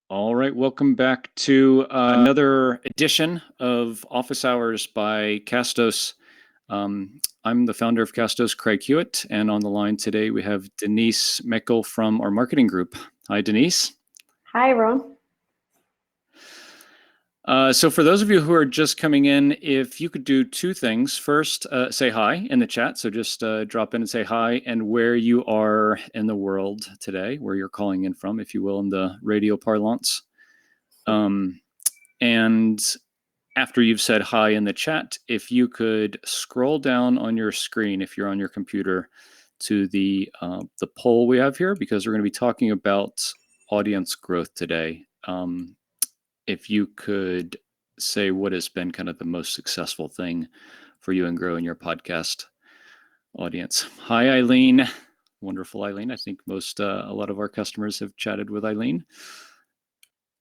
All right, welcome back to another edition of Office Hours by Castos. I'm the founder of Castos, Craig Hewitt, and on the line today we have Denise Meckel from our marketing group. Hi, Denise. Hi, Ron. So for those of you who are just coming in, if you could do two things. First, say hi in the chat. So just drop in and say hi and where you are in the world today, where you're calling in from, if you will, in the radio parlance. And after you've said hi in the chat, if you could scroll down on your screen, if you're on your computer, to the poll we have here, because we're going to be talking about audience growth today. If you could say what has been kind of the most successful thing for you in growing your podcast audience. Hi, Eileen. Wonderful, Eileen. I think a lot of our customers have chatted with Eileen.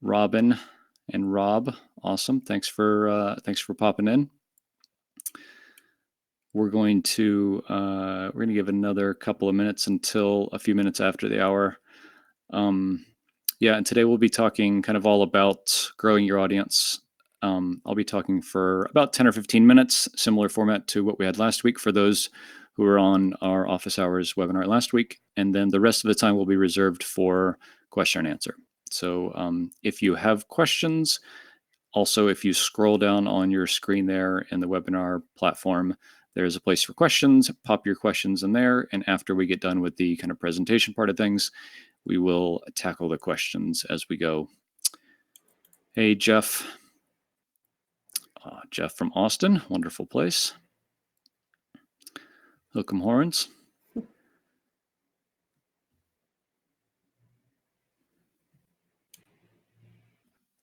Robin and Rob, awesome. Thanks for popping in. We're going to give another couple of minutes until a few minutes after the hour. And today we'll be talking kind of all about growing your audience. I'll be talking for about 10 or 15 minutes, similar format to what we had last week for those who were on our Office Hours webinar last week. And then the rest of the time will be reserved for question and answer. So if you have questions, also if you scroll down on your screen there in the webinar platform, there's a place for questions. Pop your questions in there. And after we get done with the kind of presentation part of things, we will tackle the questions as we go. Hey, Jeff. Jeff from Austin, wonderful place. Hook 'em horns.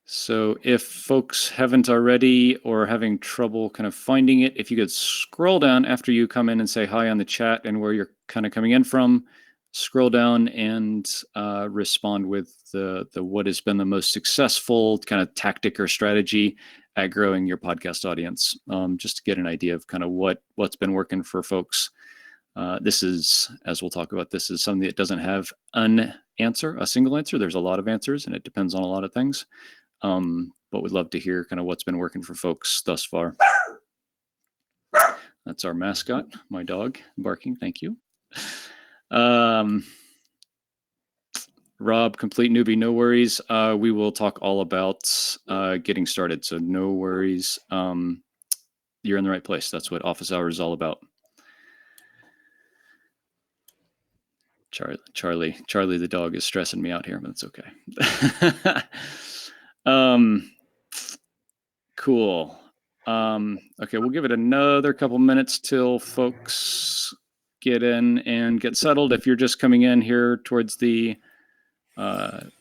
So if folks haven't already or having trouble kind of finding it, if you could scroll down after you come in and say hi on the chat and where you're kind of coming in from, scroll down and respond with the what has been the most successful kind of tactic or strategy at growing your podcast audience, just to get an idea of kind of what's been working for folks. This is, as we'll talk about, this is something that doesn't have a single answer. There's a lot of answers and it depends on a lot of things. But we'd love to hear kind of what's been working for folks thus far. That's our mascot, my dog, barking. Thank you. Rob, complete newbie, no worries. We will talk all about getting started, so no worries. You're in the right place. That's what Office Hours is all about. Charlie the dog is stressing me out here, but it's okay. Cool. Okay, we'll give it another couple minutes till folks get in and get settled. If you're just coming in here towards the time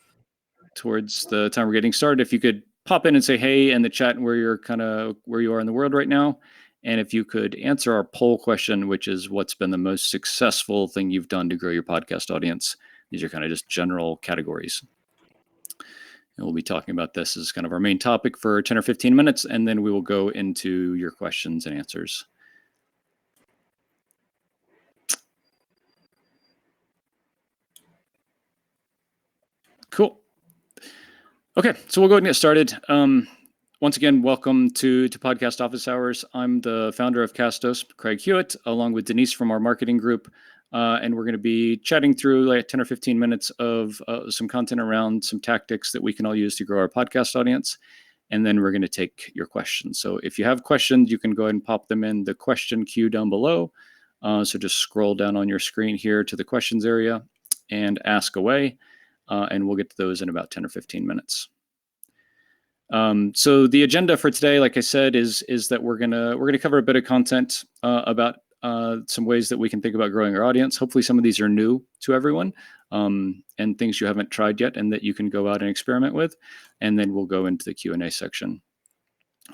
we're getting started, if you could pop in and say hey in the chat where you are in the world right now. And if you could answer our poll question, which is what's been the most successful thing you've done to grow your podcast audience. These are kind of just general categories. And we'll be talking about this as kind of our main topic for 10 or 15 minutes, and then we will go into your questions and answers. Cool. Okay, so we'll go ahead and get started. Once again, welcome to Podcast Office Hours. I'm the founder of Castos, Craig Hewitt, along with Denise from our marketing group. And we're going to be chatting through like 10 or 15 minutes of some content around some tactics that we can all use to grow our podcast audience. And then we're going to take your questions. So if you have questions, you can go ahead and pop them in the question queue down below. So just scroll down on your screen here to the questions area and ask away. And we'll get to those in about 10 or 15 minutes. So the agenda for today, like I said, is that we're gonna cover a bit of content about some ways that we can think about growing our audience. Hopefully some of these are new to everyone and things you haven't tried yet and that you can go out and experiment with. And then we'll go into the Q&A section.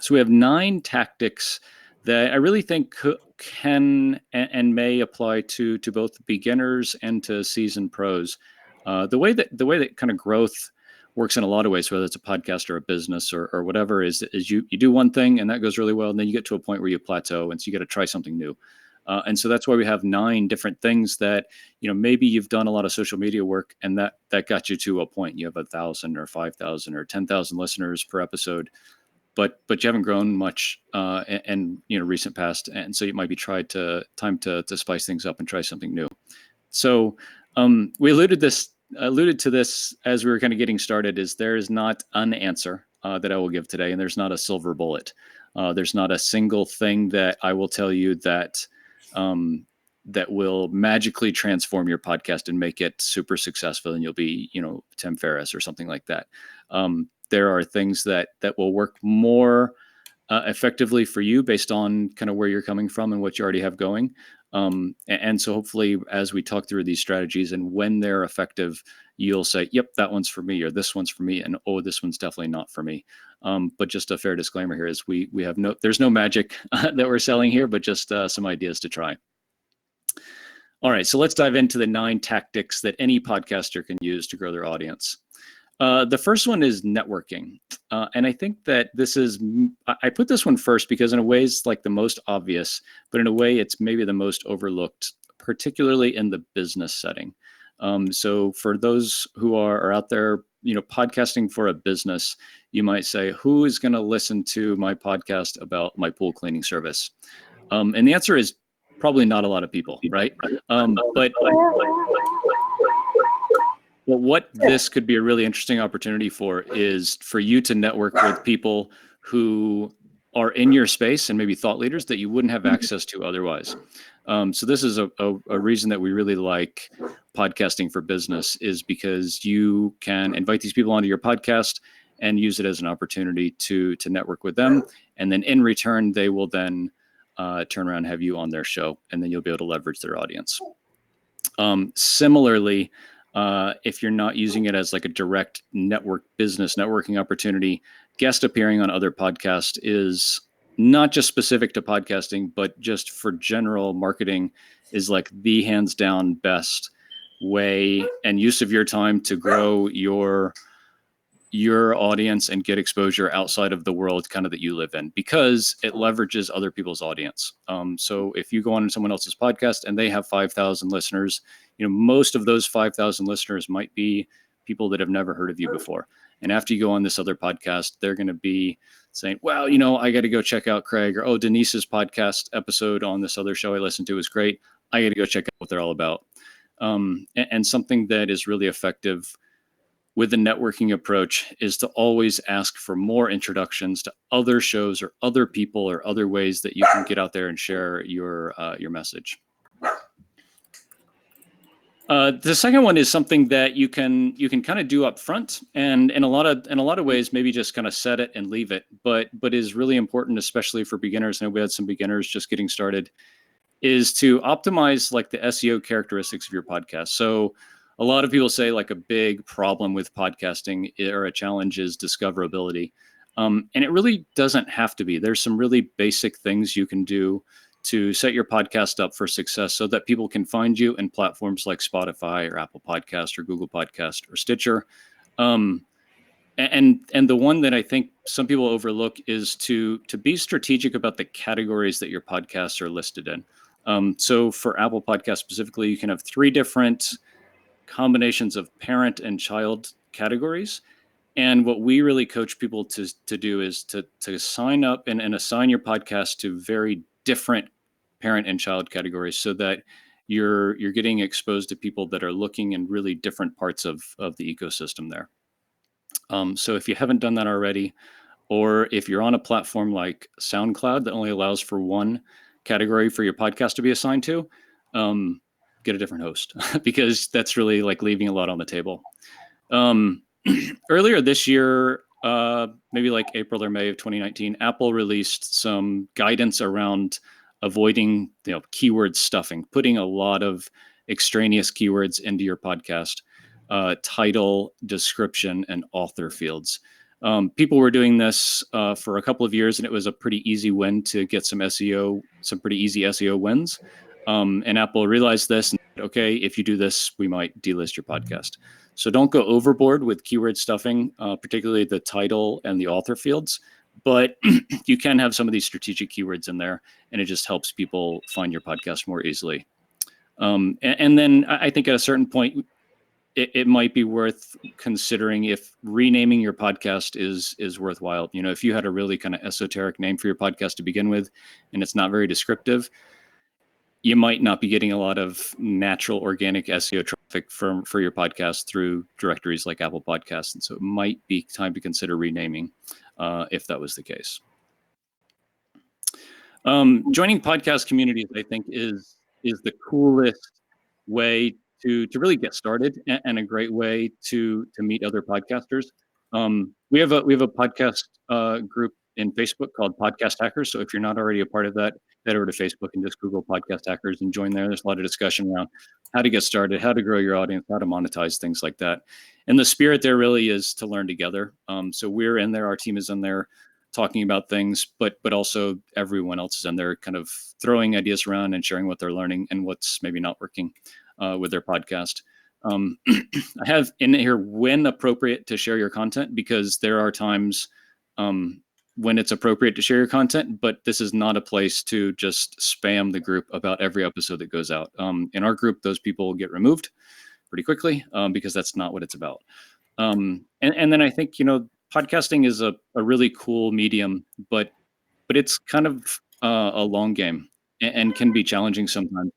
So we have 9 tactics that I really think can and may apply to both beginners and to seasoned pros. The way that kind of growth works in a lot of ways, whether it's a podcast or a business or whatever, is you do one thing and that goes really well, and then you get to a point where you plateau, and so you got to try something new. And so that's why we have 9 different things that, maybe you've done a lot of social media work and that got you to a point. You have 1,000 or 5,000 or 10,000 listeners per episode, but you haven't grown much in recent past. And so it might be time to spice things up and try something new. So we alluded to this as we were kind of getting started, is there is not an answer that I will give today, and there's not a silver bullet. There's not a single thing that I will tell you that that will magically transform your podcast and make it super successful, and you'll be, Tim Ferriss or something like that. There are things that will work more effectively for you based on kind of where you're coming from and what you already have going. And so hopefully as we talk through these strategies and when they're effective, you'll say, yep, that one's for me, or this one's for me, and oh, this one's definitely not for me. But just a fair disclaimer here is we have there's no magic that we're selling here, but just some ideas to try. All right, so let's dive into the 9 tactics that any podcaster can use to grow their audience. The first one is networking. And I think that I put this one first because in a way it's like the most obvious, but in a way it's maybe the most overlooked, particularly in the business setting. So for those who are out there, podcasting for a business, you might say, who is going to listen to my podcast about my pool cleaning service? And the answer is probably not a lot of people, right? But what this could be a really interesting opportunity for is for you to network with people who are in your space and maybe thought leaders that you wouldn't have access to otherwise. So this is a reason that we really like podcasting for business, is because you can invite these people onto your podcast and use it as an opportunity to network with them. And then in return, they will then turn around and have you on their show, and then you'll be able to leverage their audience. Similarly, if you're not using it as like a direct business networking opportunity, guest appearing on other podcasts is not just specific to podcasting, but just for general marketing is like the hands down best way and use of your time to grow your audience and get exposure outside of the world kind of that you live in, because it leverages other people's audience. So if you go on someone else's podcast and they have 5,000 listeners, most of those 5,000 listeners might be people that have never heard of you before. And after you go on this other podcast, they're going to be saying, well, I got to go check out Craig, or, oh, Denise's podcast episode on this other show I listened to is great. I got to go check out what they're all about. And something that is really effective with the networking approach is to always ask for more introductions to other shows or other people or other ways that you can get out there and share your message. The second one is something that you can kind of do up front, and in a lot of ways, maybe just kind of set it and leave it, but is really important, especially for beginners. And we had some beginners just getting started, is to optimize like the SEO characteristics of your podcast. So a lot of people say like a big problem with podcasting or a challenge is discoverability. And it really doesn't have to be. There's some really basic things you can do to set your podcast up for success so that people can find you in platforms like Spotify or Apple Podcast or Google Podcast or Stitcher. And the one that I think some people overlook is to be strategic about the categories that your podcasts are listed in. So for Apple Podcast specifically, you can have 3 different combinations of parent and child categories. And what we really coach people to do is to sign up and assign your podcast to very different parent and child categories, so that you're getting exposed to people that are looking in really different parts of the ecosystem there. So if you haven't done that already, or if you're on a platform like SoundCloud that only allows for one category for your podcast to be assigned to, get a different host because that's really like leaving a lot on the table. Earlier this year, maybe like April or May of 2019, Apple released some guidance around avoiding, keyword stuffing, putting a lot of extraneous keywords into your podcast, title, description, and author fields. People were doing this for a couple of years, and it was a pretty easy win to get some pretty easy SEO wins. And Apple realized this and said, okay, if you do this, we might delist your podcast. So don't go overboard with keyword stuffing, particularly the title and the author fields, but you can have some of these strategic keywords in there, and it just helps people find your podcast more easily. And then I think at a certain point, it might be worth considering if renaming your podcast is worthwhile. You know, if you had a really kind of esoteric name for your podcast to begin with, and it's not very descriptive, you might not be getting a lot of natural organic SEO traffic for your podcast through directories like Apple Podcasts. And so it might be time to consider renaming if that was the case. Joining podcast communities, I think, is the coolest way to really get started, and a great way to meet other podcasters. We have a podcast group in Facebook called Podcast Hackers. So if you're not already a part of that, head over to Facebook and just Google Podcast Hackers and join there. There's a lot of discussion around how to get started, how to grow your audience, how to monetize, things like that. And the spirit there really is to learn together. So we're in there, our team is in there talking about things, but also everyone else is in there kind of throwing ideas around and sharing what they're learning and what's maybe not working with their podcast. I have in here when appropriate to share your content, because there are times when it's appropriate to share your content, but this is not a place to just spam the group about every episode that goes out. In our group, those people will get removed pretty quickly because that's not what it's about. And then I think, podcasting is a really cool medium, but it's kind of a long game and can be challenging sometimes.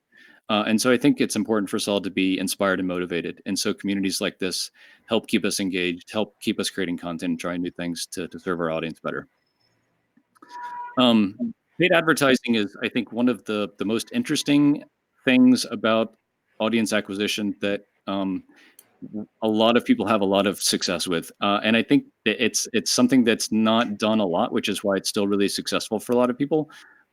And so I think it's important for us all to be inspired and motivated. And so communities like this help keep us engaged, help keep us creating content and trying new things to serve our audience better. Paid advertising is, I think, one of the most interesting things about audience acquisition that a lot of people have a lot of success with. And I think that it's something that's not done a lot, which is why it's still really successful for a lot of people.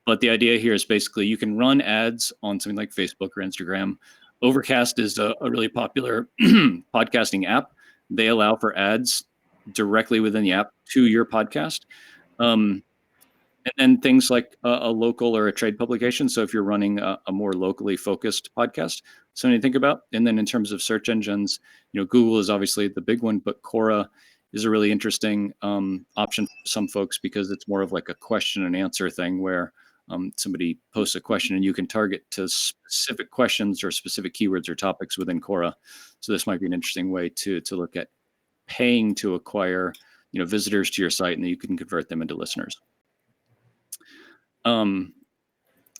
But the idea here is basically you can run ads on something like Facebook or Instagram. Overcast is a really popular podcasting app. They allow for ads directly within the app to your podcast. And then things like a local or a trade publication. So if you're running a more locally focused podcast, something to think about. And then in terms of search engines, Google is obviously the big one, but Quora is a really interesting option for some folks, because it's more of like a question and answer thing where somebody posts a question and you can target to specific questions or specific keywords or topics within Quora. So this might be an interesting way to look at paying to acquire visitors to your site, and then you can convert them into listeners.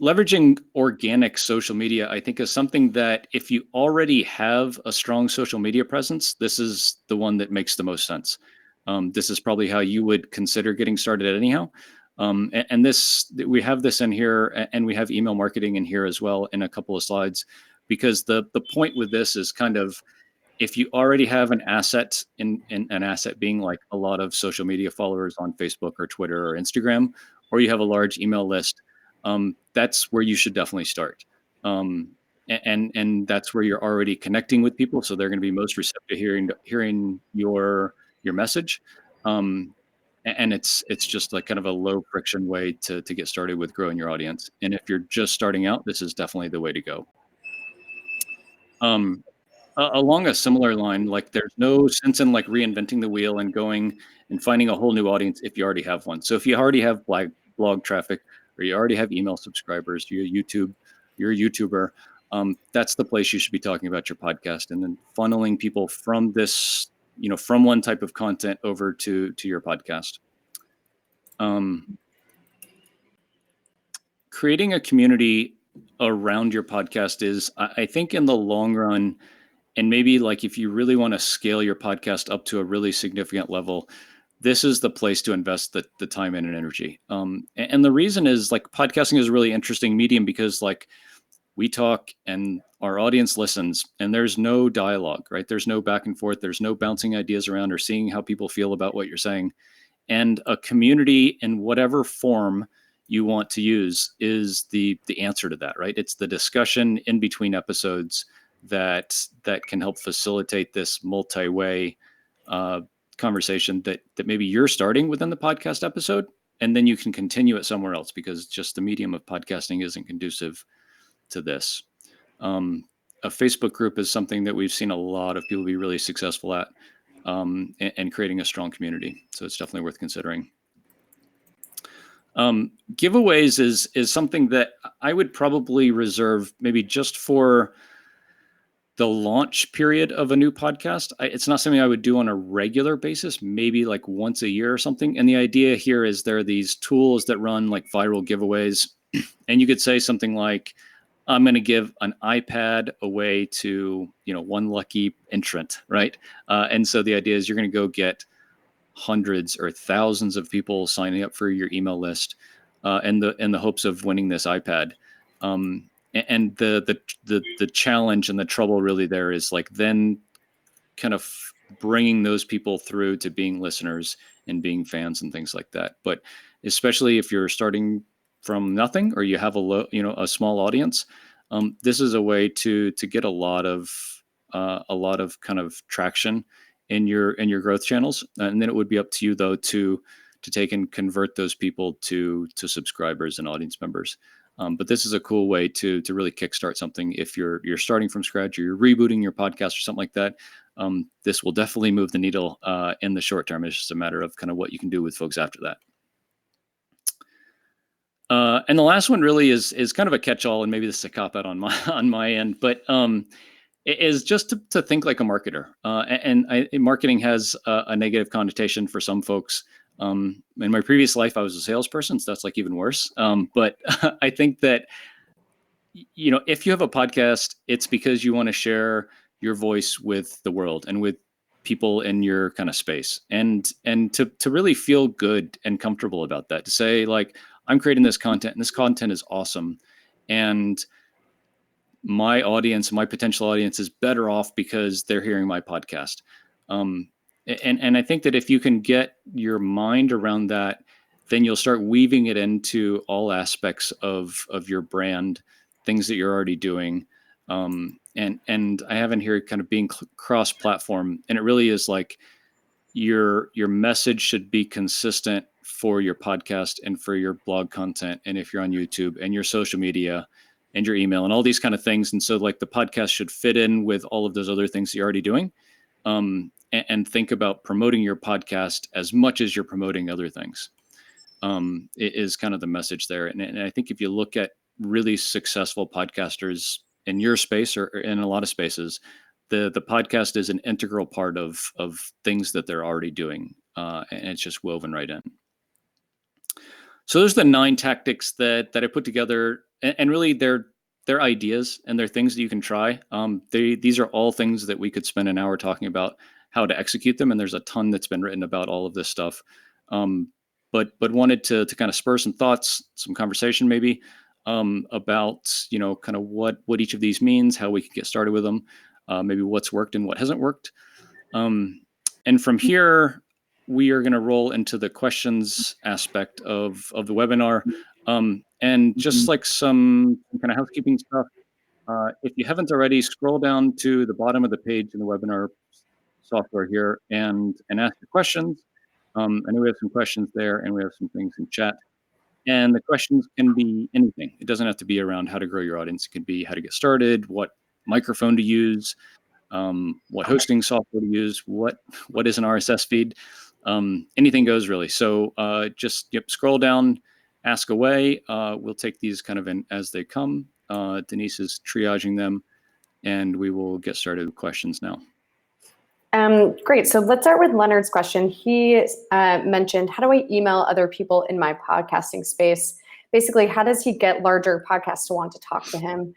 Leveraging organic social media, I think, is something that if you already have a strong social media presence, this is the one that makes the most sense. This is probably how you would consider getting started anyhow. And this, we have this in here, and we have email marketing in here as well in a couple of slides, because the point with this is kind of, if you already have an asset, in an asset being like a lot of social media followers on Facebook or Twitter or Instagram, or you have a large email list, that's where you should definitely start. And that's where you're already connecting with people, so they're going to be most receptive to hearing your message. And it's just like kind of a low friction way to get started with growing your audience. And if you're just starting out, this is definitely the way to go. Along a similar line, like there's no sense in like reinventing the wheel and going and finding a whole new audience if you already have one. So if you already have blog traffic, or you already have email subscribers, you're a YouTuber, that's the place you should be talking about your podcast, and then funneling people from this, from one type of content over to your podcast. Creating a community around your podcast is, I think, in the long run, and maybe like if you really want to scale your podcast up to a really significant level, this is the place to invest the time in and energy. And the reason is, like, podcasting is a really interesting medium because, like, we talk and our audience listens, and there's no dialogue, right? There's no back and forth. There's no bouncing ideas around or seeing how people feel about what you're saying. And a community in whatever form you want to use is the answer to that, right? It's the discussion in between episodes that can help facilitate this multi-way conversation that maybe you're starting within the podcast episode, and then you can continue it somewhere else, because just the medium of podcasting isn't conducive to this. A Facebook group is something that we've seen a lot of people be really successful at, and creating a strong community. So it's definitely worth considering. Giveaways is something that I would probably reserve maybe just for the launch period of a new podcast. It's not something I would do on a regular basis, maybe like once a year or something. And the idea here is there are these tools that run like viral giveaways. And you could say something like, I'm going to give an iPad away to, one lucky entrant, right? And so the idea is you're going to go get hundreds or thousands of people signing up for your email list, in the hopes of winning this iPad. And the challenge and the trouble really there is like then kind of bringing those people through to being listeners and being fans and things like that. But especially if you're starting from nothing or you have a small audience, this is a way to get a lot of kind of traction in your growth channels. And then it would be up to you though to take and convert those people to subscribers and audience members. But this is a cool way to really kickstart something if you're starting from scratch or you're rebooting your podcast or something like that. This will definitely move the needle in the short term. It's just a matter of kind of what you can do with folks after that. And the last one really is kind of a catch-all, and maybe this is a cop-out on my end, but it is just to think like a marketer. Marketing has a negative connotation for some folks. In my previous life, I was a salesperson, so that's like even worse. But I think that, if you have a podcast, it's because you want to share your voice with the world and with people in your kind of space, and to really feel good and comfortable about that, to say like, I'm creating this content and this content is awesome. And my potential audience is better off because they're hearing my podcast. And I think that if you can get your mind around that, then you'll start weaving it into all aspects of your brand, things that you're already doing. And I have in here kind of being cross-platform, and it really is like your message should be consistent for your podcast and for your blog content, and if you're on YouTube, and your social media and your email and all these kind of things. And so like the podcast should fit in with all of those other things you're already doing. And think about promoting your podcast as much as you're promoting other things. It is kind of the message there. And I think if you look at really successful podcasters in your space or in a lot of spaces, the podcast is an integral part of things that they're already doing. And it's just woven right in. So those are the 9 tactics that I put together, and really they're ideas and they're things that you can try. These are all things that we could spend an hour talking about how to execute them, and there's a ton that's been written about all of this stuff. But wanted to kind of spur some thoughts, some conversation maybe, about kind of what each of these means, how we can get started with them, maybe what's worked and what hasn't worked. And from here, we are going to roll into the questions aspect of the webinar. And just like some kind of housekeeping stuff, if you haven't already, scroll down to the bottom of the page in the webinar software here and ask your questions. I know we have some questions there, and we have some things in chat. And the questions can be anything. It doesn't have to be around how to grow your audience. It could be how to get started, what microphone to use, what hosting software to use, what is an RSS feed. Anything goes really. So just scroll down, ask away. We'll take these kind of in as they come. Denise is triaging them, and we will get started with questions now. Great. So let's start with Leonard's question. He mentioned, how do I email other people in my podcasting space? Basically, how does he get larger podcasts to want to talk to him?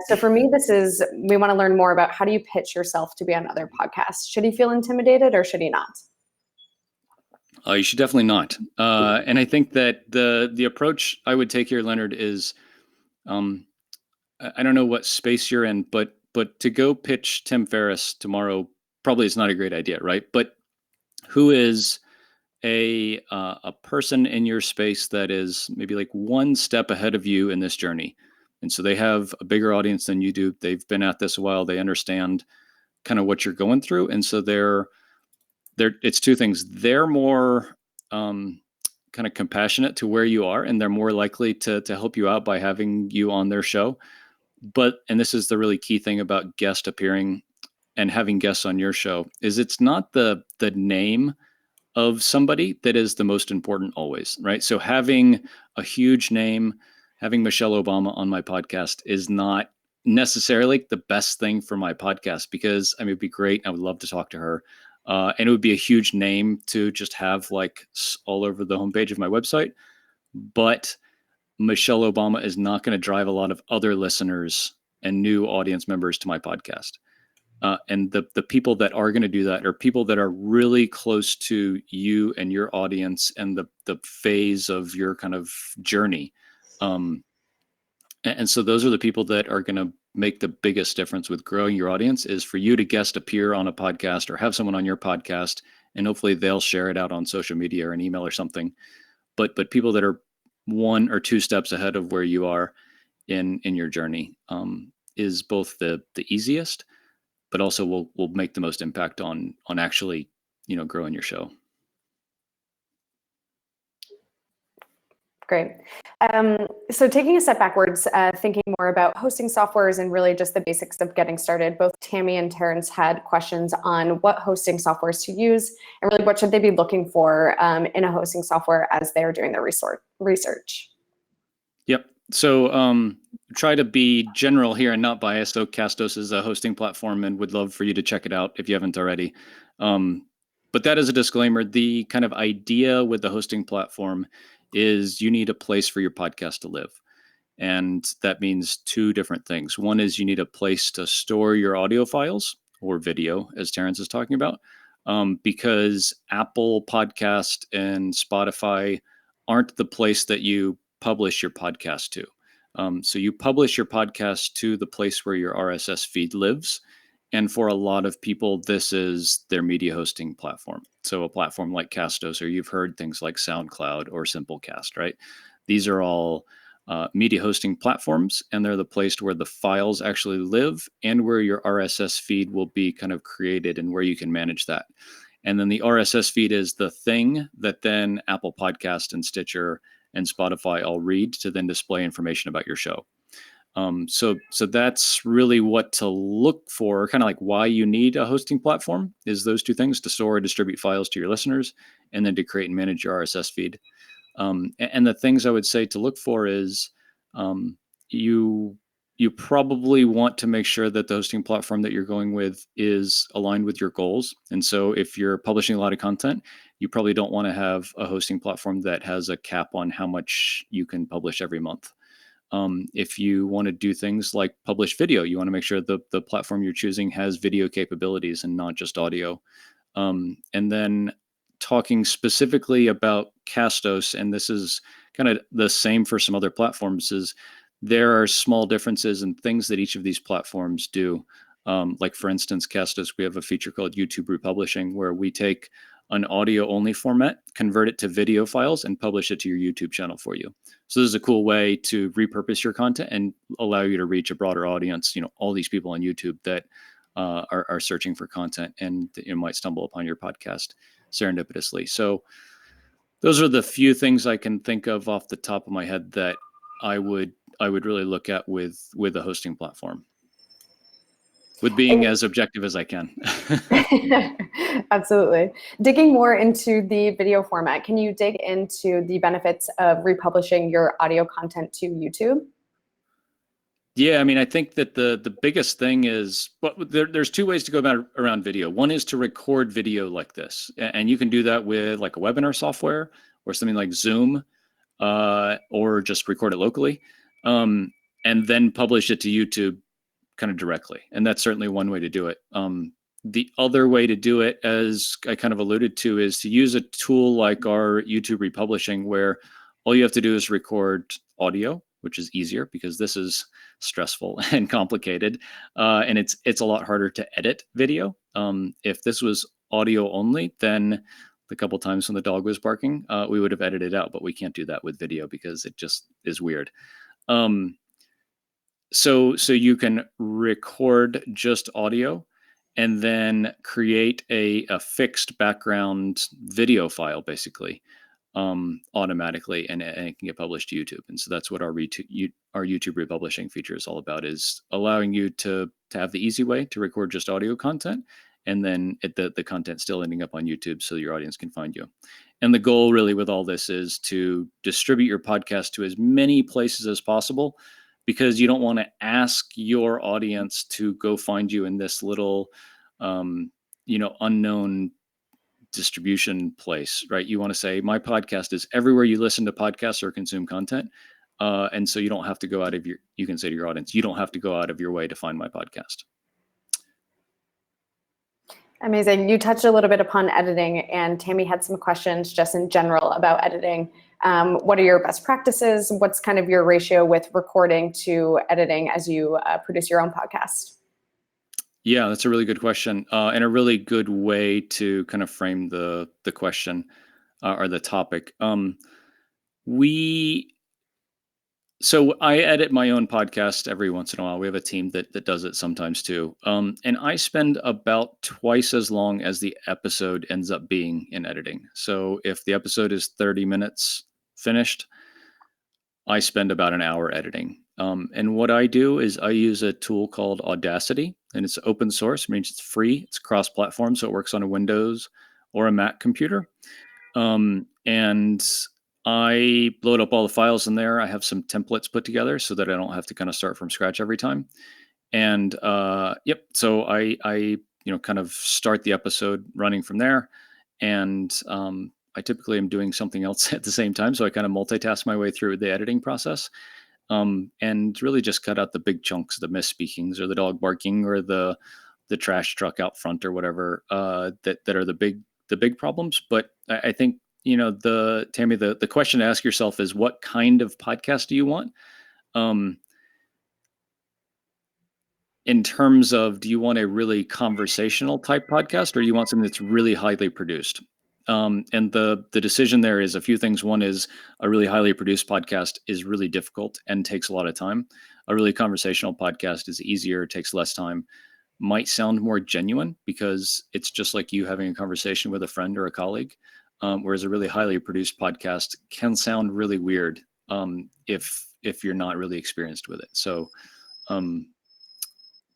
So for me, we want to learn more about how do you pitch yourself to be on other podcasts? Should he feel intimidated or should he not? You should definitely not. And I think that the approach I would take here, Leonard, is I don't know what space you're in, but to go pitch Tim Ferriss tomorrow probably is not a great idea, right? But who is a person in your space that is maybe like one step ahead of you in this journey, and so they have a bigger audience than you do. They've been at this a while. They understand kind of what you're going through, and so they're it's two things. They're more kind of compassionate to where you are, and they're more likely to help you out by having you on their show. And this is the really key thing about guest appearing and having guests on your show, is it's not the name of somebody that is the most important always, right? So having a huge name, having Michelle Obama on my podcast is not necessarily the best thing for my podcast, because I mean, it'd be great. I would love to talk to her. And it would be a huge name to just have like all over the homepage of my website. But Michelle Obama is not going to drive a lot of other listeners and new audience members to my podcast. And the people that are going to do that are people that are really close to you and your audience and the phase of your kind of journey. And so those are the people that are going to make the biggest difference with growing your audience, is for you to guest appear on a podcast or have someone on your podcast, and hopefully they'll share it out on social media or an email or something. But people that are 1 or 2 steps ahead of where you are in your journey is both the easiest, but also will make the most impact on actually, growing your show. Great. So taking a step backwards, thinking more about hosting softwares and really just the basics of getting started, both Tammy and Terrence had questions on what hosting softwares to use and really what should they be looking for in a hosting software as they're doing their research. Yep. So try to be general here and not biased. So Castos is a hosting platform and would love for you to check it out if you haven't already. But that is a disclaimer. The kind of idea with the hosting platform is you need a place for your podcast to live. And that means 2 different things. One is you need a place to store your audio files or video, as Terrence is talking about, because Apple Podcast and Spotify aren't the place that you publish your podcast to. So you publish your podcast to the place where your RSS feed lives. And for a lot of people, this is their media hosting platform. So a platform like Castos, or you've heard things like SoundCloud or Simplecast, right? These are all media hosting platforms, and they're the place where the files actually live and where your RSS feed will be kind of created and where you can manage that. And then the RSS feed is the thing that then Apple Podcast and Stitcher and Spotify all read to then display information about your show. So that's really what to look for, kind of like why you need a hosting platform, is those 2 things: to store and distribute files to your listeners, and then to create and manage your RSS feed. And the things I would say to look for is you probably want to make sure that the hosting platform that you're going with is aligned with your goals. And so if you're publishing a lot of content, you probably don't want to have a hosting platform that has a cap on how much you can publish every month. If you want to do things like publish video, you want to make sure the platform you're choosing has video capabilities and not just audio. And then talking specifically about Castos, and this is kind of the same for some other platforms, is there are small differences in things that each of these platforms do. Like for instance, Castos, we have a feature called YouTube Republishing, where we take an audio only format, convert it to video files, and publish it to your YouTube channel for you. So this is a cool way to repurpose your content and allow you to reach a broader audience. All these people on YouTube that are searching for content and might stumble upon your podcast serendipitously. So those are the few things I can think of off the top of my head that I would really look at with a hosting platform, with being as objective as I can. Absolutely. Digging more into the video format, can you dig into the benefits of republishing your audio content to YouTube? Yeah, I mean, I think that the biggest thing is, well, there's 2 ways to go around video. One is to record video like this, and you can do that with like a webinar software or something like Zoom, or just record it locally, and then publish it to YouTube kind of directly. And that's certainly one way to do it. The other way to do it, as I kind of alluded to, is to use a tool like our YouTube Republishing, where all you have to do is record audio, which is easier because this is stressful and complicated, and it's a lot harder to edit video. If this was audio only, then the couple times when the dog was barking, we would have edited out, but we can't do that with video because it just is weird. So you can record just audio and then create a fixed background video file, basically, automatically, and it can get published to YouTube. And so that's what our YouTube republishing feature is all about, is allowing you to have the easy way to record just audio content, and then the content still ending up on YouTube so your audience can find you. And the goal really with all this is to distribute your podcast to as many places as possible, because you don't want to ask your audience to go find you in this little, unknown distribution place, right? You want to say, my podcast is everywhere you listen to podcasts or consume content. And so you don't have to go out of you can say to your audience, you don't have to go out of your way to find my podcast. Amazing. You touched a little bit upon editing, and Tammy had some questions just in general about editing. What are your best practices? What's kind of your ratio with recording to editing as you produce your own podcast? Yeah, that's a really good question, and a really good way to kind of frame the question or the topic. We So I edit my own podcast every once in a while. We have a team that does it sometimes too. And I spend about twice as long as the episode ends up being in editing. So if the episode is 30 minutes finished, I spend about an hour editing. And what I do is I use a tool called Audacity, and it's open source, means it's free, it's cross-platform, so it works on a Windows or a Mac computer. And I load up all the files in there. I have some templates put together so that I don't have to kind of start from scratch every time. And so I kind of start the episode running from there. And I typically am doing something else at the same time, so I kind of multitask my way through the editing process. And really just cut out the big chunks, the misspeakings or the dog barking or the trash truck out front or whatever that are the big problems. But I think Tammy, the question to ask yourself is, what kind of podcast do you want? In terms of, do you want a really conversational type podcast, or do you want something that's really highly produced? And the decision there is a few things. One is, a really highly produced podcast is really difficult and takes a lot of time. A really conversational podcast is easier, takes less time, might sound more genuine because it's just like you having a conversation with a friend or a colleague. Whereas a really highly produced podcast can sound really weird if you're not really experienced with it. So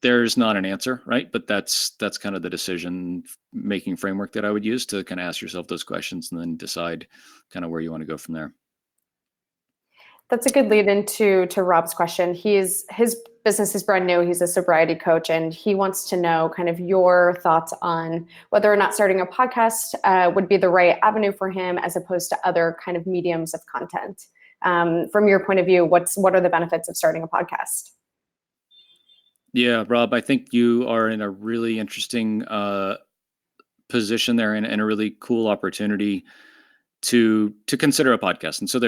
there's not an answer, right? But that's kind of the decision making framework that I would use to kind of ask yourself those questions and then decide kind of where you want to go from there. That's a good lead into Rob's question. His business is brand new. He's a sobriety coach, and he wants to know kind of your thoughts on whether or not starting a podcast would be the right avenue for him as opposed to other kind of mediums of content. From your point of view, what are the benefits of starting a podcast? Yeah, Rob, I think you are in a really interesting position there, and a really cool opportunity to consider a podcast. And so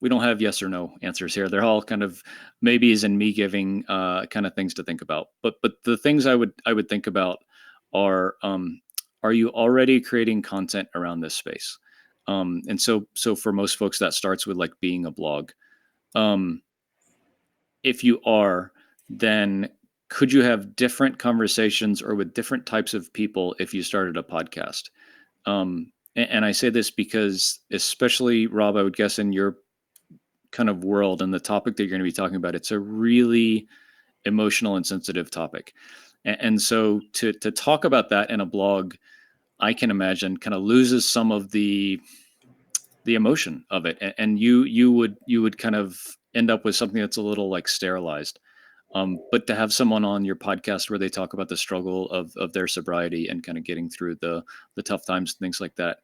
we don't have yes or no answers here. They're all kind of maybes and me giving kind of things to think about. But the things I would think about are you already creating content around this space? And so for most folks, that starts with like being a blog. If you are, then could you have different conversations or with different types of people if you started a podcast? And I say this because, especially Rob, I would guess in your kind of world and the topic that you're going to be talking about, it's a really emotional and sensitive topic. And so to talk about that in a blog, I can imagine kind of loses some of the emotion of it. And you would kind of end up with something that's a little like sterilized. But to have someone on your podcast where they talk about the struggle of their sobriety and kind of getting through the tough times and things like that,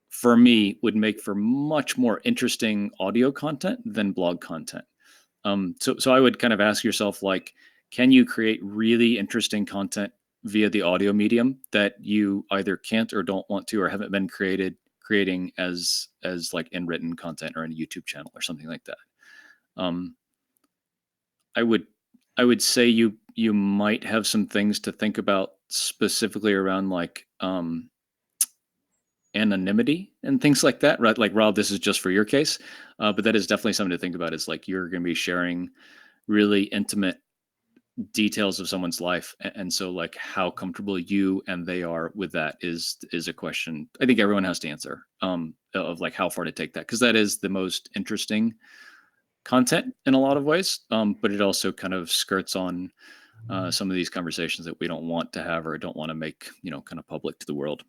for me, would make for much more interesting audio content than blog content. So I would kind of ask yourself, like, can you create really interesting content via the audio medium that you either can't or don't want to or haven't been creating as like in written content or in a YouTube channel or something like that? I would say you might have some things to think about specifically around like anonymity and things like that, right? Like, Rob, this is just for your case, but that is definitely something to think about. Is like, you're going to be sharing really intimate details of someone's life, and so like how comfortable you and they are with that is a question I think everyone has to answer, of like how far to take that, because that is the most interesting content in a lot of ways, but it also kind of skirts on some of these conversations that we don't want to have or don't want to make kind of public to the world.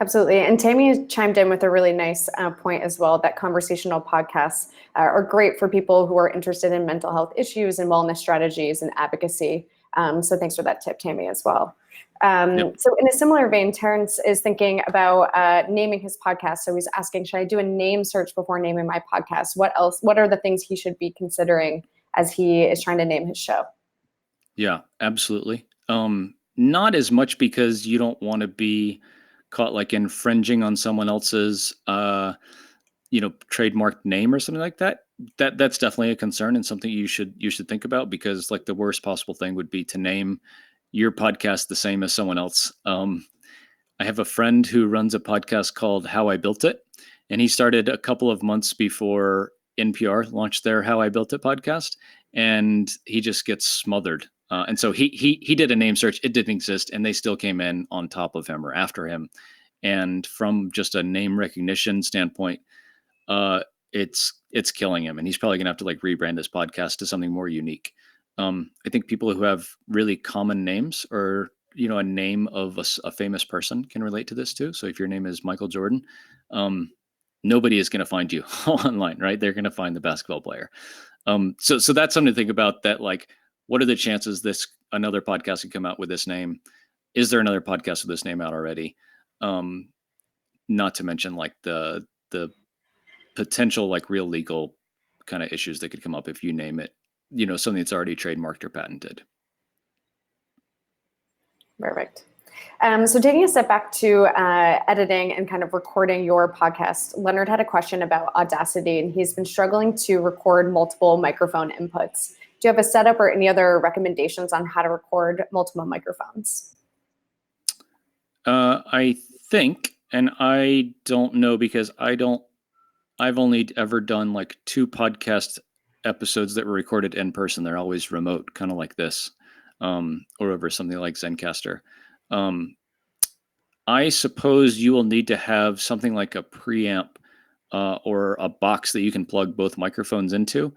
Absolutely. And Tammy chimed in with a really nice point as well, that conversational podcasts are great for people who are interested in mental health issues and wellness strategies and advocacy. So thanks for that tip, Tammy, as well. Yep. So in a similar vein, Terrence is thinking about naming his podcast. So he's asking, should I do a name search before naming my podcast? What else? What are the things he should be considering as he is trying to name his show? Yeah, absolutely. Not as much because you don't want to be caught like infringing on someone else's trademarked name or something like that. That's definitely a concern and something you should think about, because like the worst possible thing would be to name your podcast the same as someone else. I have a friend who runs a podcast called How I Built It, and he started a couple of months before NPR launched their How I Built It podcast, and he just gets smothered. And so he did a name search; it didn't exist, and they still came in on top of him or after him. And from just a name recognition standpoint, uh, it's killing him, and he's probably gonna have to like rebrand his podcast to something more unique. I think people who have really common names, or a name of a famous person, can relate to this too. So if your name is Michael Jordan, um, nobody is going to find you online, right? They're going to find the basketball player. So that's something to think about. That like, what are the chances this another podcast could come out with this name? Is there another podcast with this name out already? Not to mention like the potential like real legal kind of issues that could come up if you name it, something that's already trademarked or patented. Perfect. So taking a step back to editing and kind of recording your podcast, Leonard had a question about Audacity, and he's been struggling to record multiple microphone inputs. Do you have a setup or any other recommendations on how to record multiple microphones? I think, and I don't know because I've only ever done like 2 podcast episodes that were recorded in person. They're always remote, kind of like this, or over something like Zencaster. Um, I suppose you will need to have something like a preamp or a box that you can plug both microphones into,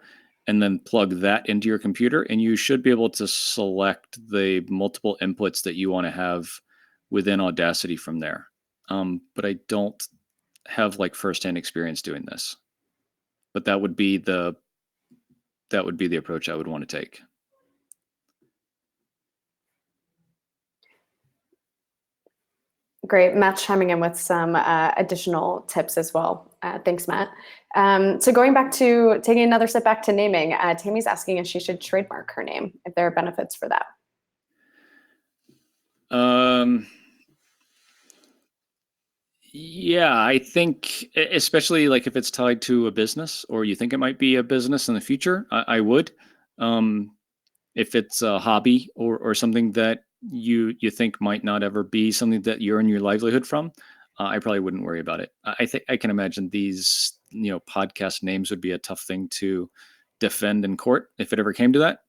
and then plug that into your computer, and you should be able to select the multiple inputs that you want to have within Audacity from there. But I don't have like firsthand experience doing this. But that would be the approach I would want to take. Great. Matt's chiming in with some additional tips as well. Thanks, Matt. So going back to taking another step back to naming, Tammy's asking if she should trademark her name, if there are benefits for that. Yeah, I think especially like if it's tied to a business, or you think it might be a business in the future, I would. If it's a hobby or something that you think might not ever be something that you earn your livelihood from, I probably wouldn't worry about it. I think I can imagine these podcast names would be a tough thing to defend in court if it ever came to that.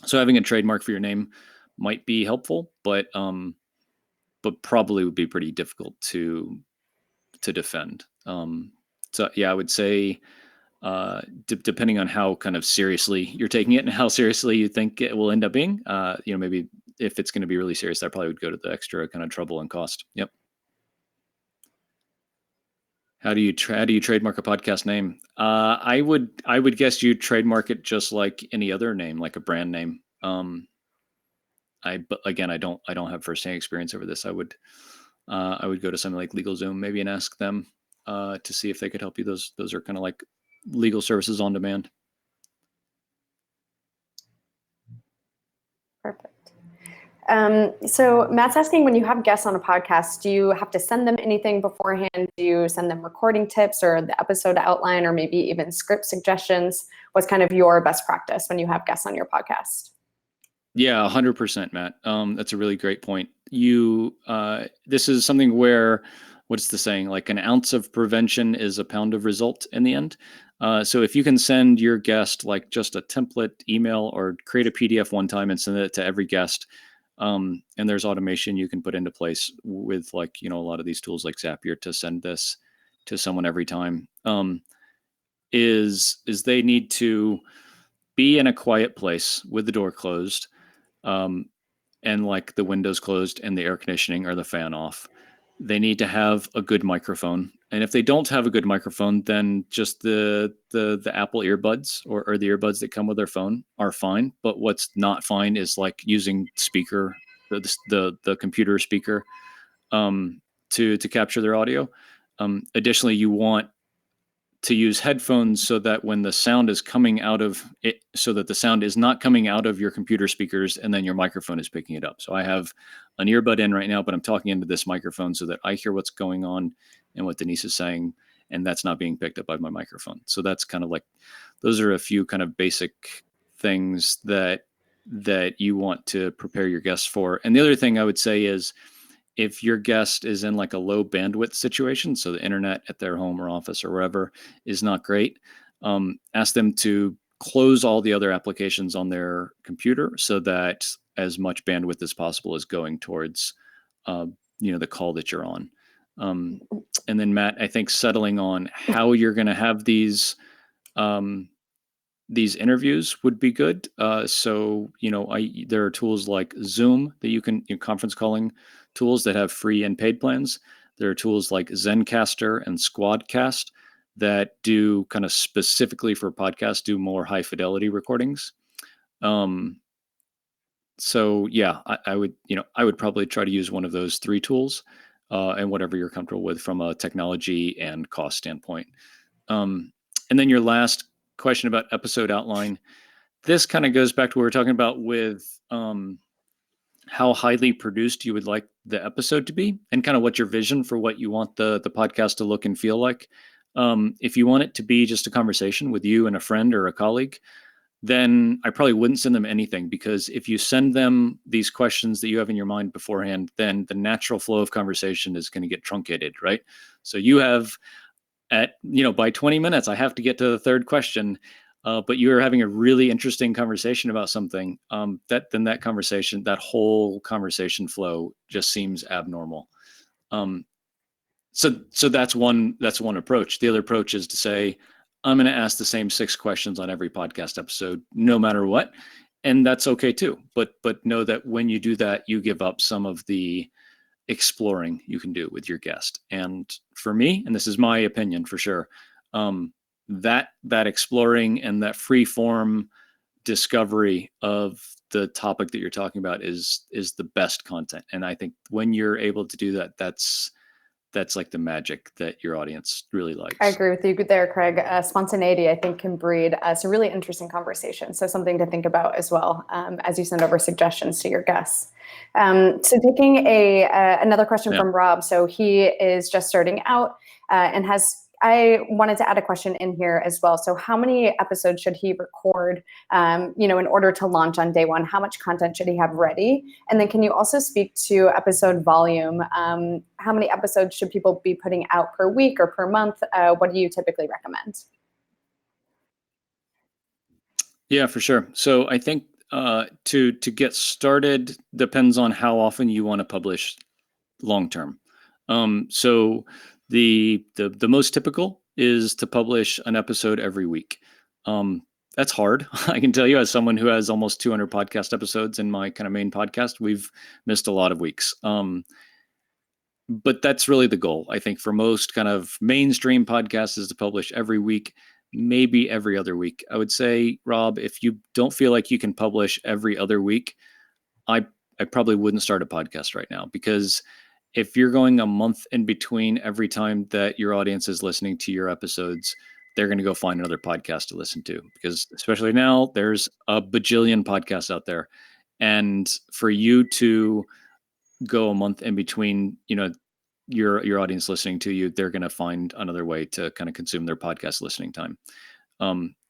So having a trademark for your name might be helpful, but probably would be pretty difficult to defend. So yeah, I would say depending on how kind of seriously you're taking it and how seriously you think it will end up being, maybe if it's going to be really serious, that probably would go to the extra kind of trouble and cost. Yep. How do you trademark a podcast name? I would guess you trademark it just like any other name, like a brand name. But again, I don't have firsthand experience over this. I would go to something like LegalZoom maybe and ask them to see if they could help you. Those are kind of like legal services on demand. Perfect. So Matt's asking, when you have guests on a podcast, do you have to send them anything beforehand? Do you send them recording tips or the episode outline, or maybe even script suggestions? What's kind of your best practice when you have guests on your podcast? Yeah, 100%, Matt. That's a really great point. This is something where, what's the saying? Like an ounce of prevention is a pound of result in the end. So if you can send your guest like just a template email or create a PDF one time and send it to every guest, and there's automation you can put into place with like, a lot of these tools like Zapier to send this to someone every time, is they need to be in a quiet place with the door closed, and like the windows closed and the air conditioning or the fan off. They need to have a good microphone. And if they don't have a good microphone, then just the Apple earbuds or the earbuds that come with their phone are fine. But what's not fine is like using speaker, the computer speaker, to capture their audio. Additionally, you want to use headphones so that when the sound is coming out of it, so that the sound is not coming out of your computer speakers and then your microphone is picking it up. So I have an earbud in right now, but I'm talking into this microphone so that I hear what's going on and what Denise is saying, and that's not being picked up by my microphone. So that's kind of like, those are a few kind of basic things that you want to prepare your guests for. And the other thing I would say is, if your guest is in like a low bandwidth situation, so the internet at their home or office or wherever is not great, ask them to close all the other applications on their computer so that as much bandwidth as possible is going towards the call that you're on. And then Matt, I think settling on how you're going to have these interviews would be good. So there are tools like Zoom that you can conference calling tools that have free and paid plans. There are tools like Zencaster and Squadcast that do kind of specifically for podcasts, do more high fidelity recordings. So yeah, I would probably try to use one of those three tools, and whatever you're comfortable with from a technology and cost standpoint. And then your last question about episode outline. This kind of goes back to what we were talking about with how highly produced you would like the episode to be, and kind of what your vision for what you want the podcast to look and feel like. If you want it to be just a conversation with you and a friend or a colleague, then I probably wouldn't send them anything, because if you send them these questions that you have in your mind beforehand, then the natural flow of conversation is going to get truncated, right? So you have by 20 minutes, I have to get to the third question. But you are having a really interesting conversation about something, that whole conversation flow just seems abnormal. So that's one approach. The other approach is to say, I'm going to ask the same 6 questions on every podcast episode, no matter what, and that's okay too. But know that when you do that, you give up some of the exploring you can do with your guest. And for me, and this is my opinion for sure, that exploring and that free form discovery of the topic that you're talking about is the best content. And I think when you're able to do that, that's like the magic that your audience really likes. I agree with you there, Craig. Spontaneity, I think, can breed some really interesting conversations. So something to think about as well, as you send over suggestions to your guests. So taking another question from Rob. So he is just starting out and I wanted to add a question in here as well. So how many episodes should he record, in order to launch on day one? How much content should he have ready? And then can you also speak to episode volume? How many episodes should people be putting out per week or per month? What do you typically recommend? Yeah, for sure. So I think to get started depends on how often you want to publish long term. So the most typical is to publish an episode every week. That's hard. I can tell you, as someone who has almost 200 podcast episodes in my kind of main podcast, we've missed a lot of weeks. But that's really the goal, I think, for most kind of mainstream podcasts, is to publish every week, maybe every other week. I would say, Rob, if you don't feel like you can publish every other week, I probably wouldn't start a podcast right now, because if you're going a month in between every time that your audience is listening to your episodes, they're going to go find another podcast to listen to, because especially now there's a bajillion podcasts out there. And for you to go a month in between, your audience listening to you, they're going to find another way to kind of consume their podcast listening time.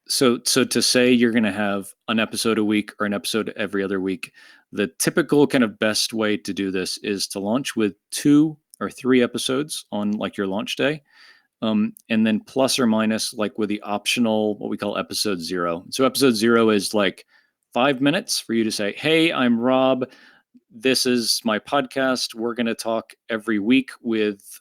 So to say you're going to have an episode a week or an episode every other week, the typical kind of best way to do this is to launch with 2 or 3 episodes on like your launch day. And then plus or minus, like with the optional, what we call episode 0. So episode 0 is like 5 minutes for you to say, hey, I'm Rob. This is my podcast. We're going to talk every week with,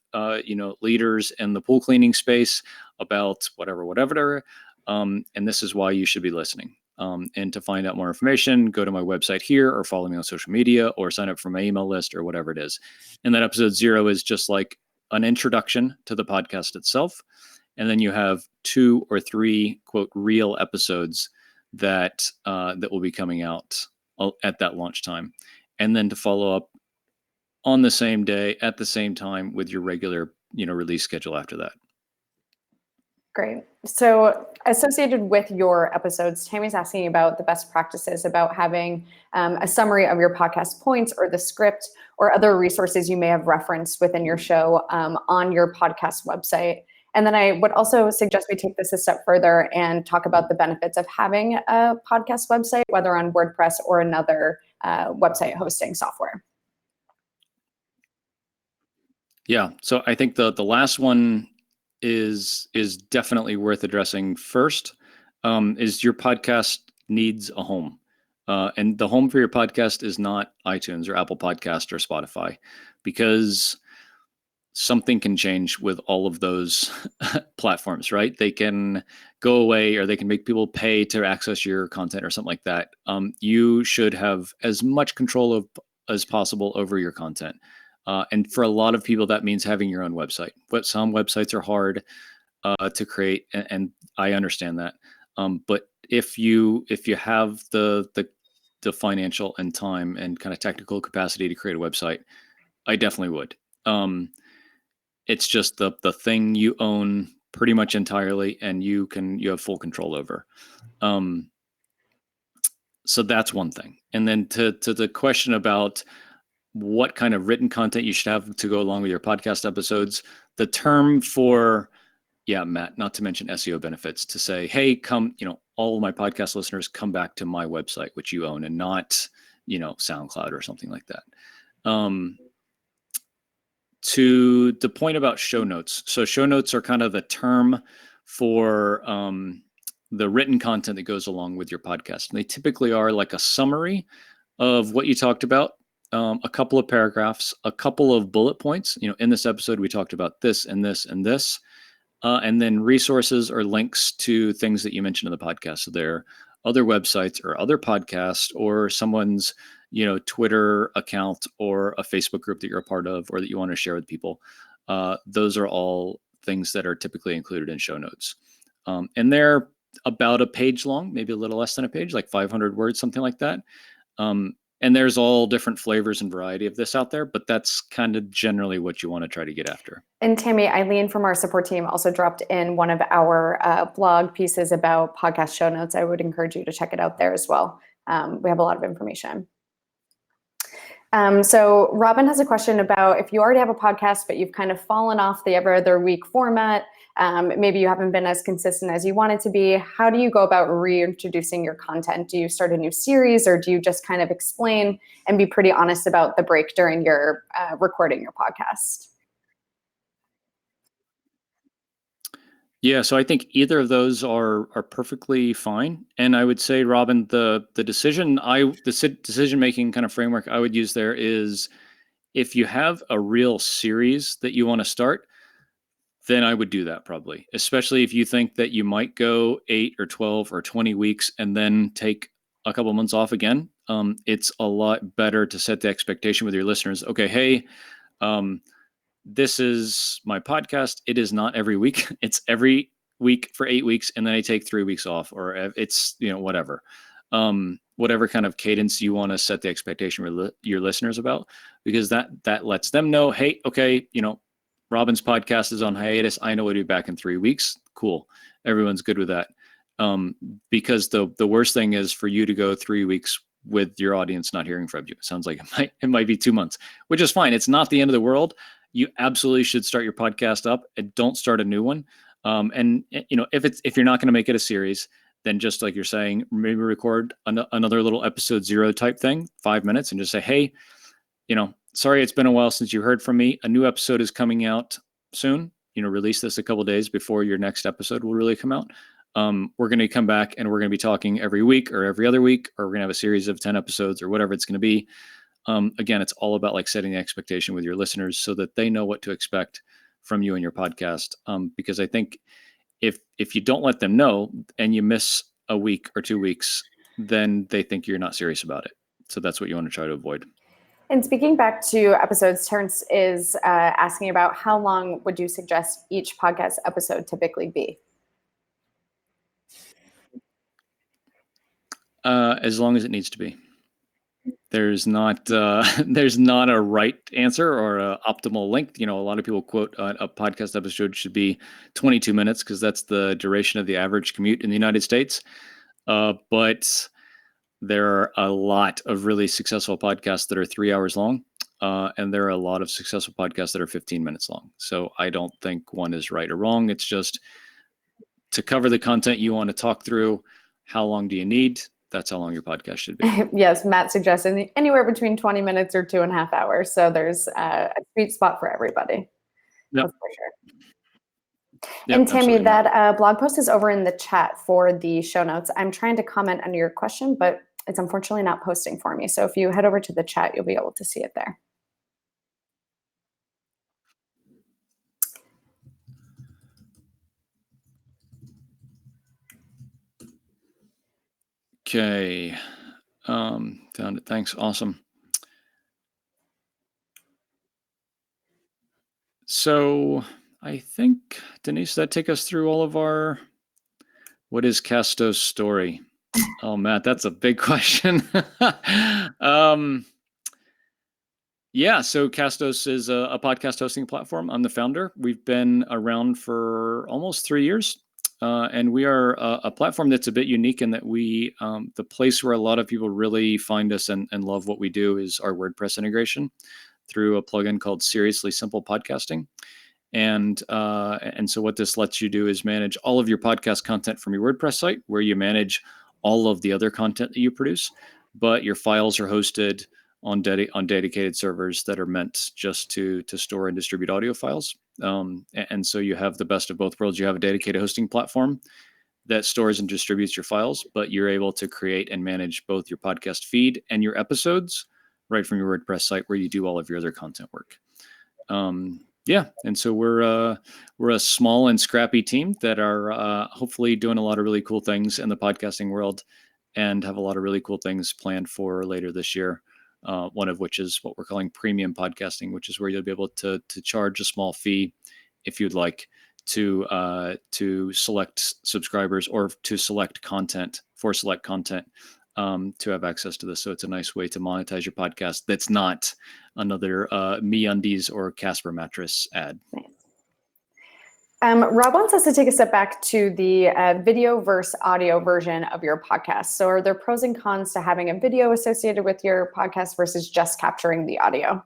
leaders in the pool cleaning space about whatever. And this is why you should be listening. And to find out more information, go to my website here or follow me on social media or sign up for my email list or whatever it is. And then episode 0 is just like an introduction to the podcast itself. And then you have 2 or 3 quote real episodes that will be coming out at that launch time. And then to follow up on the same day at the same time with your regular, release schedule after that. Great. So associated with your episodes, Tammy's asking about the best practices about having a summary of your podcast points or the script or other resources you may have referenced within your show on your podcast website. And then I would also suggest we take this a step further and talk about the benefits of having a podcast website, whether on WordPress or another website hosting software. Yeah. So I think the last one is definitely worth addressing first. Is your podcast needs a home, and the home for your podcast is not iTunes or Apple Podcast or Spotify, because something can change with all of those platforms, right? They can go away, or they can make people pay to access your content or something like that. You should have as much control as possible over your content. And for a lot of people, that means having your own website. But some websites are hard to create, and I understand that. But if you have the financial and time and kind of technical capacity to create a website, I definitely would. It's just the thing you own pretty much entirely, and you have full control over. So that's one thing. And then to the question about what kind of written content you should have to go along with your podcast episodes, the term for, Matt, not to mention SEO benefits, to say, hey, come, all of my podcast listeners, come back to my website, which you own, and not, SoundCloud or something like that. To the point about show notes. So show notes are kind of the term for the written content that goes along with your podcast. And they typically are like a summary of what you talked about, a couple of paragraphs, a couple of bullet points. In this episode, we talked about this and this and this, and then resources or links to things that you mentioned in the podcast. So there are other websites or other podcasts or someone's, Twitter account or a Facebook group that you're a part of or that you want to share with people. Those are all things that are typically included in show notes. And they're about a page long, maybe a little less than a page, like 500 words, something like that. And there's all different flavors and variety of this out there, but that's kind of generally what you want to try to get after. And Tammy, Eileen from our support team also dropped in one of our blog pieces about podcast show notes. I would encourage you to check it out there as well. We have a lot of information. So Robin has a question about if you already have a podcast, but you've kind of fallen off the every other week format, maybe you haven't been as consistent as you wanted to be. How do you go about reintroducing your content? Do you start a new series, or do you just kind of explain and be pretty honest about the break during your recording your podcast? Yeah, so I think either of those are perfectly fine. And I would say, Robin, the decision making kind of framework I would use there is, if you have a real series that you want to start, then I would do that probably, especially if you think that you might go 8 or 12 or 20 weeks and then take a couple months off again. It's a lot better to set the expectation with your listeners. Okay, hey, this is my podcast. It is not every week. It's every week for 8 weeks, and then I take 3 weeks off, or it's, whatever. Whatever kind of cadence you want to set the expectation with your listeners about, because that lets them know, hey, okay, Robin's podcast is on hiatus. I know we'll be back in 3 weeks. Cool. Everyone's good with that. Because the worst thing is for you to go 3 weeks with your audience not hearing from you. It sounds like it might be 2 months, which is fine. It's not the end of the world. You absolutely should start your podcast up and don't start a new one. And if you're not going to make it a series, then just like you're saying, maybe record another little episode 0 type thing, 5 minutes, and just say, hey, sorry, it's been a while since you heard from me. A new episode is coming out soon. Release this a couple of days before your next episode will really come out. We're going to come back and we're going to be talking every week or every other week, or we're going to have a series of 10 episodes or whatever it's going to be. Again, it's all about like setting the expectation with your listeners so that they know what to expect from you and your podcast. Because I think if you don't let them know and you miss a week or 2 weeks, then they think you're not serious about it. So that's what you want to try to avoid. And speaking back to episodes, Terrence is asking about how long would you suggest each podcast episode typically be? As long as it needs to be. There's not there's not a right answer or a optimal length. A lot of people quote a podcast episode should be 22 minutes because that's the duration of the average commute in the United States. But there are a lot of really successful podcasts that are 3 hours long, and there are a lot of successful podcasts that are 15 minutes long. So I don't think one is right or wrong. It's just to cover the content you want to talk through. How long do you need? That's how long your podcast should be. Yes, Matt suggested anywhere between 20 minutes or 2.5 hours. So there's a sweet spot for everybody. Yep. That's for sure. Yep, and Tammy, absolutely. that blog post is over in the chat for the show notes. I'm trying to comment under your question, but it's unfortunately not posting for me. So if you head over to the chat, you'll be able to see it there. Okay. Found it. Thanks. Awesome. So I think, Denise, that take us through all of our, what is Castos' story? Oh, Matt, that's a big question. Yeah, so Castos is a podcast hosting platform. I'm the founder. We've been around for almost 3 years. And we are a platform that's a bit unique in that the place where a lot of people really find us and love what we do is our WordPress integration through a plugin called Seriously Simple Podcasting. And so what this lets you do is manage all of your podcast content from your WordPress site, where you manage all of the other content that you produce, but your files are hosted on dedicated servers that are meant just to store and distribute audio files. And so you have the best of both worlds. You have a dedicated hosting platform that stores and distributes your files, but you're able to create and manage both your podcast feed and your episodes right from your WordPress site, where you do all of your other content work. Yeah, and so we're a small and scrappy team that are hopefully doing a lot of really cool things in the podcasting world, and have a lot of really cool things planned for later this year. One of which is what we're calling premium podcasting, which is where you'll be able to charge a small fee if you'd like to select subscribers or to select content to have access to this. So it's a nice way to monetize your podcast that's not another MeUndies or Casper mattress ad. Rob wants us to take a step back to the video versus audio version of your podcast. So are there pros and cons to having a video associated with your podcast versus just capturing the audio?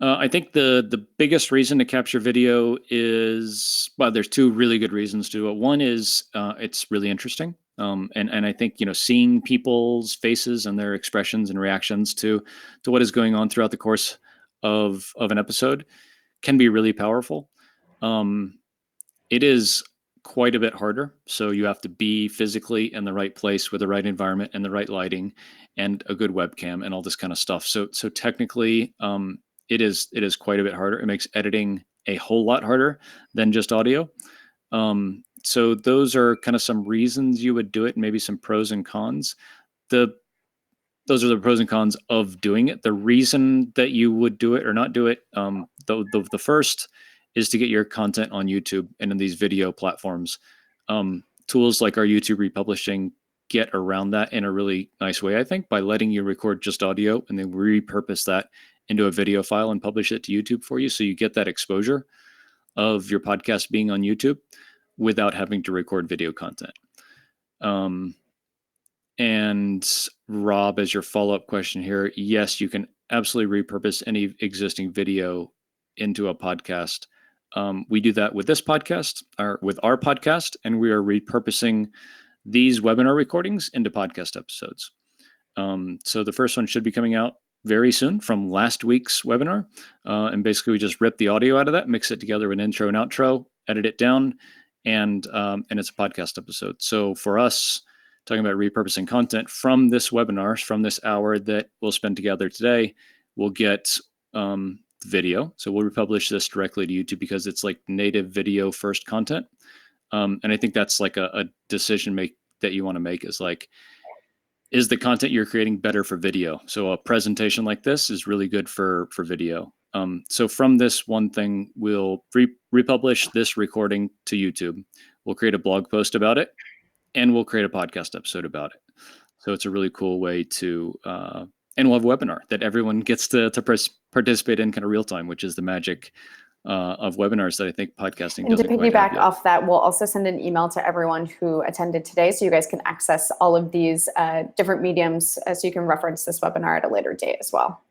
I think the biggest reason to capture video is, well, there's two really good reasons to do it. One is it's really interesting. And I think, seeing people's faces and their expressions and reactions to what is going on throughout the course of an episode can be really powerful. It is quite a bit harder. So you have to be physically in the right place with the right environment and the right lighting and a good webcam and all this kind of stuff. So technically, it is quite a bit harder. It makes editing a whole lot harder than just audio. So those are kind of some reasons you would do it, and maybe some pros and cons. Those are the pros and cons of doing it. The reason that you would do it or not do it, the first is to get your content on YouTube and in these video platforms. Tools like our YouTube republishing get around that in a really nice way, I think, by letting you record just audio and then repurpose that into a video file and publish it to YouTube for you. So you get that exposure of your podcast being on YouTube without having to record video content. And Rob, as your follow-up question here, yes, you can absolutely repurpose any existing video into a podcast. We do that with this podcast, or with our podcast, and we are repurposing these webinar recordings into podcast episodes. So the first one should be coming out very soon from last week's webinar. And basically we just rip the audio out of that, mix it together with an intro and outro, edit it down, and it's a podcast episode. So for us, talking about repurposing content from this webinar, from this hour that we'll spend together today, we'll get video. So we'll republish this directly to YouTube because it's like native video first content. And I think that's like a decision that you want to make is like, is the content you're creating better for video? So a presentation like this is really good for video. So from this one thing, we'll republish this recording to YouTube. We'll create a blog post about it, and we'll create a podcast episode about it. So it's a really cool way to, and we'll have a webinar that everyone gets to participate in kind of real time, which is the magic of webinars that I think podcasting And to doesn't quite have piggyback yet. off that, we'll also send an email to everyone who attended today, so you guys can access all of these different mediums, so you can reference this webinar at a later date as well.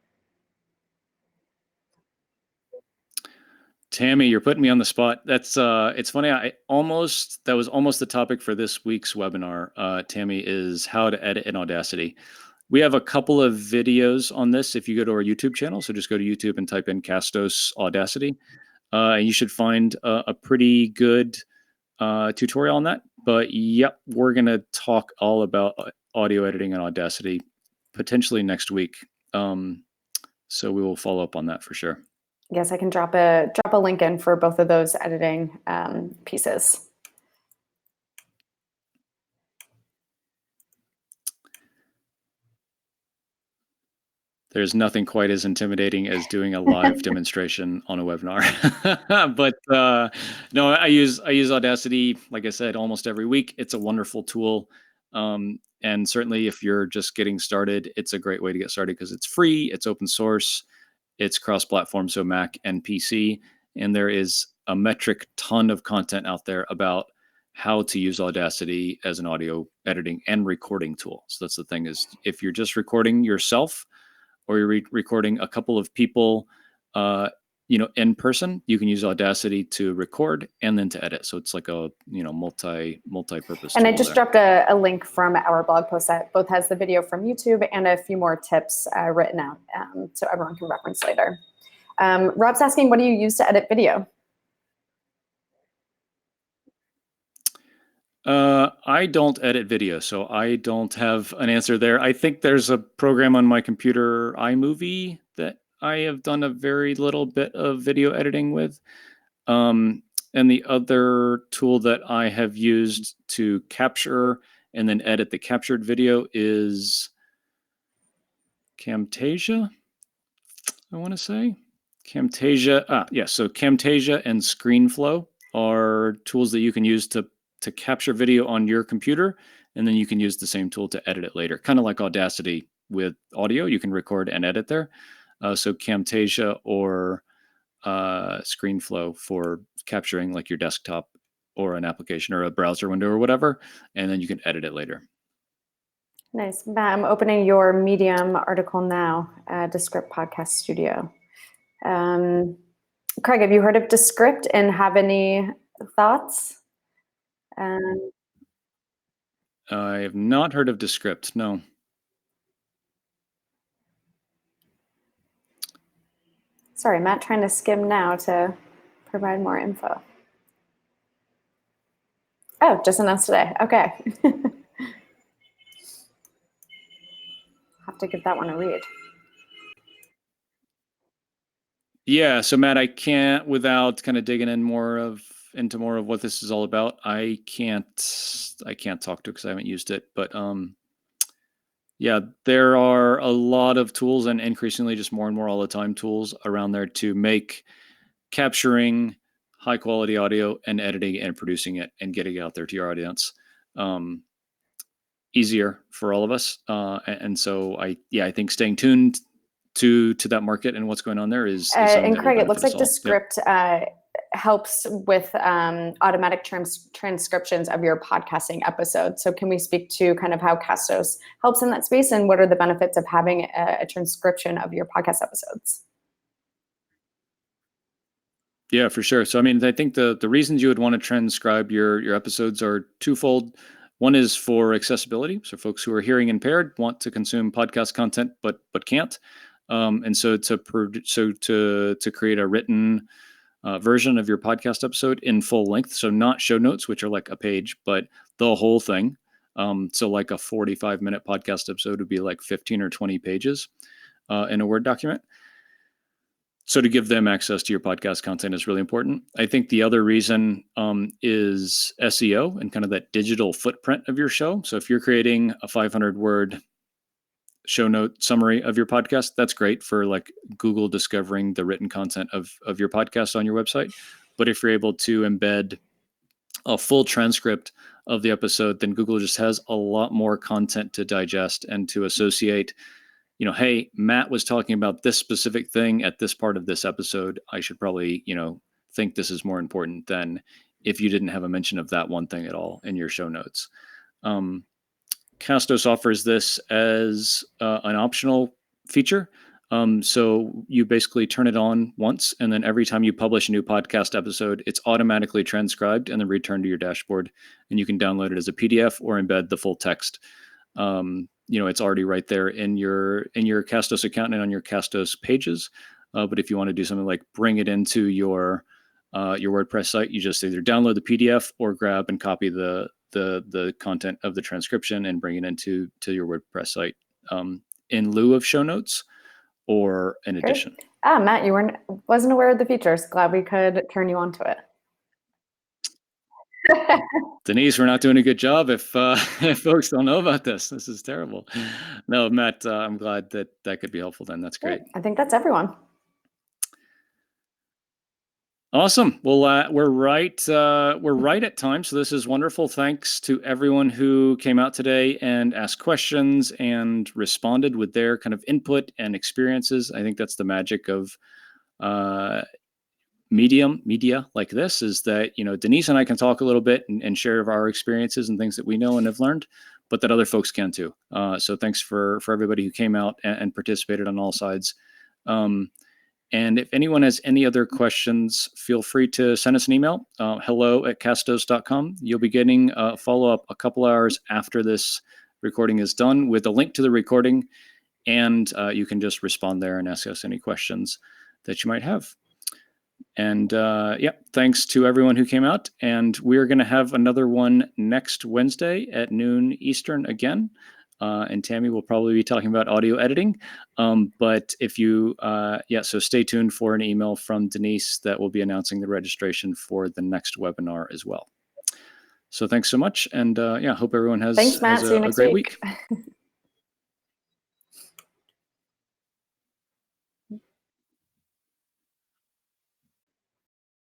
Tammy, you're putting me on the spot. That's it's funny. That was almost the topic for this week's webinar. Tammy, is how to edit in Audacity. We have a couple of videos on this if you go to our YouTube channel. So just go to YouTube and type in Castos Audacity. And you should find a pretty good tutorial on that. But yep, we're going to talk all about audio editing in Audacity potentially next week. So we will follow up on that for sure. Yes, I can drop a link in for both of those editing pieces. There's nothing quite as intimidating as doing a live demonstration on a webinar. But no, I use Audacity, like I said, almost every week. It's a wonderful tool. And certainly if you're just getting started, it's a great way to get started because it's free, it's open source, it's cross-platform, so Mac and PC. And there is a metric ton of content out there about how to use Audacity as an audio editing and recording tool. So that's the thing, is if you're just recording yourself, or you're recording a couple of people, in person, you can use Audacity to record and then to edit. So it's like a, multi-purpose. And I just dropped a link from our blog post that both has the video from YouTube and a few more tips written out, so everyone can reference later. Rob's asking, what do you use to edit video? I don't edit video, so I don't have an answer there. I think there's a program on my computer, iMovie, that I have done a very little bit of video editing with. And the other tool that I have used to capture and then edit the captured video is Camtasia, I want to say. Camtasia. So Camtasia and ScreenFlow are tools that you can use to capture video on your computer, and then you can use the same tool to edit it later. Kind of like Audacity with audio, you can record and edit there. So Camtasia or ScreenFlow for capturing like your desktop or an application or a browser window or whatever, and then you can edit it later. Nice. Matt, I'm opening your Medium article now, Descript Podcast Studio. Craig, have you heard of Descript and have any thoughts? I have not heard of Descript, no. Sorry, Matt, trying to skim now to provide more info. Oh, just announced today. Okay. Have to give that one a read. Yeah, so Matt, I can't, without kind of digging into more of what this is all about, I can't talk to it because I haven't used it. But yeah, there are a lot of tools, and increasingly just more and more all the time tools around there to make capturing high quality audio and editing and producing it and getting it out there to your audience easier for all of us. And so I think staying tuned to that market and what's going on there is and Craig, it looks like Descript helps with automatic transcriptions of your podcasting episodes. So can we speak to kind of how Castos helps in that space, and what are the benefits of having a transcription of your podcast episodes? Yeah, for sure. So, I mean, I think the reasons you would want to transcribe your episodes are twofold. One is for accessibility. So folks who are hearing impaired want to consume podcast content, but can't. And so to create a written version of your podcast episode in full length. So not show notes, which are like a page, but the whole thing. So like a 45-minute podcast episode would be like 15 or 20 pages in a Word document. So to give them access to your podcast content is really important. I think the other reason is SEO and kind of that digital footprint of your show. So if you're creating a 500-word show note summary of your podcast, that's great for like Google discovering the written content of your podcast on your website. But if you're able to embed a full transcript of the episode, then Google just has a lot more content to digest and to associate. Hey, Matt was talking about this specific thing at this part of this episode. I should probably, think this is more important than if you didn't have a mention of that one thing at all in your show notes. Castos offers this as an optional feature. So you basically turn it on once, and then every time you publish a new podcast episode, it's automatically transcribed and then returned to your dashboard, and you can download it as a PDF or embed the full text. It's already right there in your Castos account and on your Castos pages. But if you want to do something like bring it into your WordPress site, you just either download the PDF or grab and copy the content of the transcription and bring it into your WordPress site in lieu of show notes or in addition. Matt, you wasn't aware of the features. Glad we could turn you on to it. Denise, we're not doing a good job if folks don't know about this. This is terrible. No, Matt, I'm glad that could be helpful then. That's great. I think that's everyone. Awesome. Well, we're right at time, so this is wonderful. Thanks to everyone who came out today and asked questions and responded with their kind of input and experiences. I think that's the magic of media like this, is that Denise and I can talk a little bit and share our experiences and things that we know and have learned, but that other folks can too. So thanks for everybody who came out and participated on all sides. And if anyone has any other questions, feel free to send us an email, hello@castos.com. You'll be getting a follow-up a couple hours after this recording is done with a link to the recording, and you can just respond there and ask us any questions that you might have. And thanks to everyone who came out. And we're going to have another one next Wednesday at noon Eastern again. And Tammy will probably be talking about audio editing. But if you, so stay tuned for an email from Denise that will be announcing the registration for the next webinar as well. So thanks so much. And hope everyone has, Thanks, Matt. has See you a next great week. week.